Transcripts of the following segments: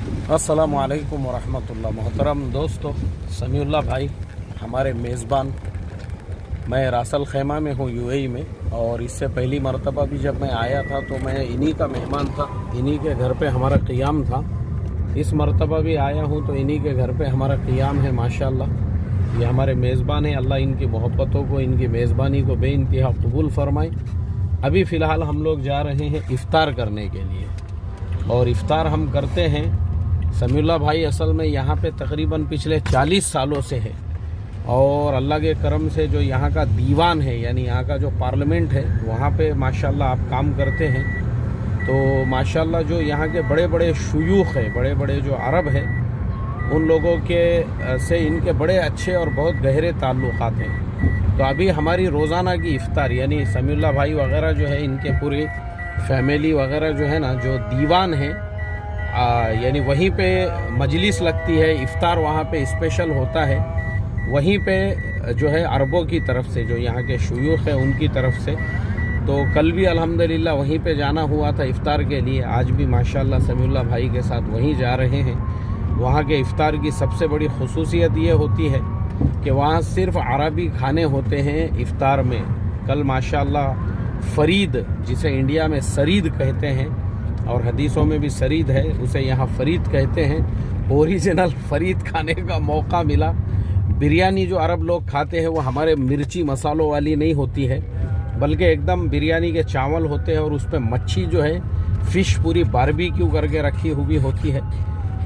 अस्सलामु अलैकुम वरहमतुल्लाह। मोहतरम दोस्तों, समीउल्लाह भाई हमारे मेज़बान। मैं रासल खैमा में हूँ यूएई में, और इससे पहली मरतबा भी जब मैं आया था तो मैं इन्हीं का मेहमान था, इन्हीं के घर पे हमारा क़ियाम था। इस मरतबा भी आया हूँ तो इन्हीं के घर पे हमारा क़ियाम है। माशाअल्लाह ये हमारे मेज़बान हैं। अल्लाह इनकी मोहब्बतों को, इनकी मेज़बानी को बेइंतहा कबूल फरमाए। अभी फ़िलहाल हम लोग जा रहे हैं इफ़्तार करने के लिए, और इफ़्तार हम करते हैं। समीउल्लाह भाई असल में यहाँ पे तकरीबन पिछले 40 सालों से है, और अल्लाह के करम से जो यहाँ का दीवान है, यानी यहाँ का जो पार्लियामेंट है, वहाँ पे माशाल्लाह आप काम करते हैं। तो माशाल्लाह जो यहाँ के बड़े बड़े शुयूख है, बड़े बड़े जो अरब हैं, उन लोगों के से इनके बड़े अच्छे और बहुत गहरे ताल्लुक़ात हैं। तो अभी हमारी रोज़ाना की इफ़्तार, यानी समीउल्लाह भाई वगैरह जो है, इनके पूरी फैमिली वगैरह जो है ना, जो दीवान है, यानी वहीं पे मजलिस लगती है, इफ़्तार वहाँ पे स्पेशल होता है। वहीं पे जो है अरबों की तरफ से, जो यहाँ के शुयूख है उनकी तरफ से, तो कल भी अल्हम्दुलिल्लाह वहीं पे जाना हुआ था इफ़्तार के लिए। आज भी माशाल्लाह समीउल्लाह भाई के साथ वहीं जा रहे हैं। वहाँ के इफ़्तार की सबसे बड़ी खुसूसियत ये होती है कि वहाँ सिर्फ़ अरबी खाने होते हैं इफ़्तार में। कल माशाल्लाह फ़रीद, जिसे इंडिया में सरीद कहते हैं और हदीसों में भी सरीद है, उसे यहाँ फ़रीद कहते हैं, ओरिजिनल फ़रीद खाने का मौका मिला। बिरयानी जो अरब लोग खाते हैं वो हमारे मिर्ची मसालों वाली नहीं होती है, बल्कि एकदम बिरयानी के चावल होते हैं, और उस पर मच्छी जो है, फ़िश पूरी बारबेक्यू करके रखी हुई होती है।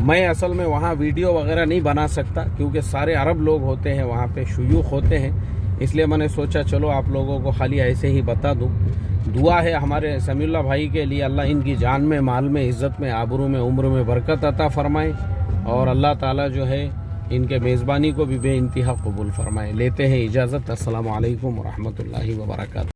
मैं असल में वहाँ वीडियो वगैरह नहीं बना सकता क्योंकि सारे अरब लोग होते हैं वहाँ पे, शुयूख होते हैं, इसलिए मैंने सोचा चलो आप लोगों को खाली ऐसे ही बता दूँ। दुआ है हमारे समीउल्लाह भाई के लिए, अल्लाह इनकी जान में, माल में, इज़्ज़त में, आबरू में, उम्र में बरकत अता फ़रमाए, और अल्लाह ताला जो है इनके मेज़बानी को भी बेइंतहा कबूल फरमाए। लेते हैं इजाज़त। अस्सलामु अलैकुम वरहमतुल्लाहि वबरकातुहू।